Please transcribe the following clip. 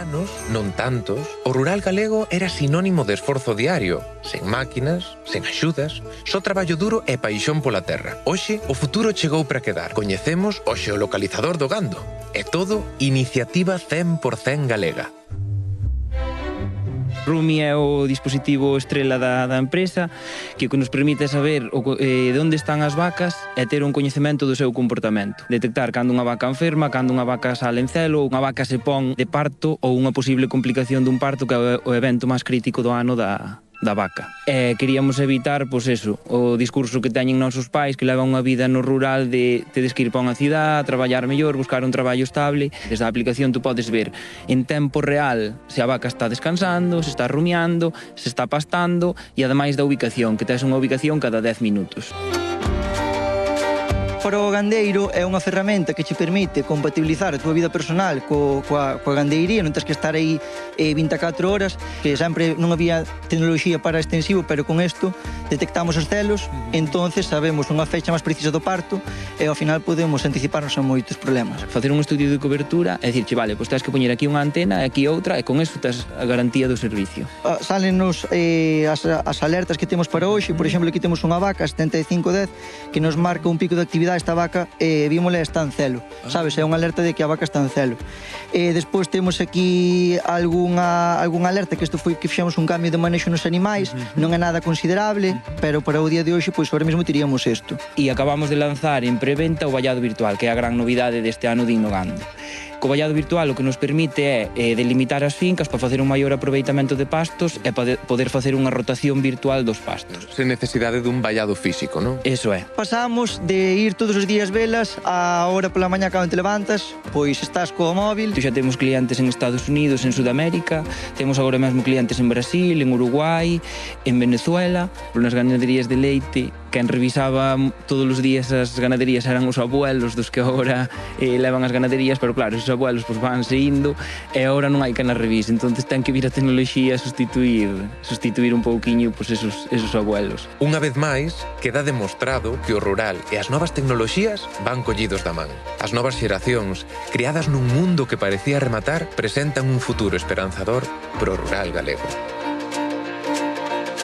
anos, non tantos, o rural galego era sinónimo de esforzo diario, sen máquinas, sen axudas, só traballo duro e paixón pola terra. Hoxe, o futuro chegou para quedar. Coñecemos o xeolocalizador do gando. E todo, iniciativa 100% galega. Rumi é o dispositivo estrela da empresa que nos permite saber de onde están as vacas e ter un coñecemento do seu comportamento. Detectar cando unha vaca enferma, cando unha vaca sale en celo, unha vaca se pon de parto ou unha posible complicación dun parto que é o evento máis crítico do ano da vaca. E queríamos evitar, pois eso, o discurso que teñen nosos pais que levan unha vida no rural de tedes que ir para unha cidade, traballar mellor, buscar un traballo estable. Desde a aplicación tú podes ver en tempo real se a vaca está descansando, se está rumiando, se está pastando e ademais da ubicación, que tes unha ubicación cada 10 minutos. Para o gandeiro é unha ferramenta que che permite compatibilizar a túa vida personal coa gandeiría, non tens que estar aí 24 horas, que sempre non había tecnoloxía para extensivo, pero con isto detectamos os celos, entonces sabemos unha fecha máis precisa do parto e ao final podemos anticiparnos a moitos problemas. Facer un estudio de cobertura e dicirche, vale, pois tens que poñer aquí unha antena e aquí outra e con iso tens a garantía do servicio. Sálenos as alertas que temos para hoxe, por exemplo, aquí temos unha vaca 7510 que nos marca un pico de actividade. Esta vaca, vímosle, está en celo, sabes? É unha alerta de que a vaca está en celo. Despois temos aquí algunha alerta que isto foi que fixemos un cambio de manexo nos animais, non é nada considerable, pero para o día de hoxe, pois agora mesmo teríamos isto. E acabamos de lanzar en preventa o vallado virtual, que é a gran novidade deste ano de Innogando. Co vallado virtual o que nos permite é delimitar as fincas para facer un maior aproveitamento de pastos e poder facer unha rotación virtual dos pastos. Sen necesidade dun vallado físico, non? Eso é. Pasamos de ir todos os días velas a hora pola mañá cando te levantas, pois estás co móvil. Xa temos clientes en Estados Unidos, en Sudamérica, temos agora mesmo clientes en Brasil, en Uruguai, en Venezuela, nas ganaderías de leite. Quen revisaba todos os días as ganaderías eran os abuelos dos que agora levan as ganaderías, pero claro, esos abuelos pues, vanse indo e agora non hai quen as revise, entonces ten que vir a tecnoloxía a sustituir un pouquiño pues, esos abuelos. Unha vez máis, queda demostrado que o rural e as novas tecnoloxías van collidos da man. As novas xeracións, criadas nun mundo que parecía rematar, presentan un futuro esperanzador pro rural galego.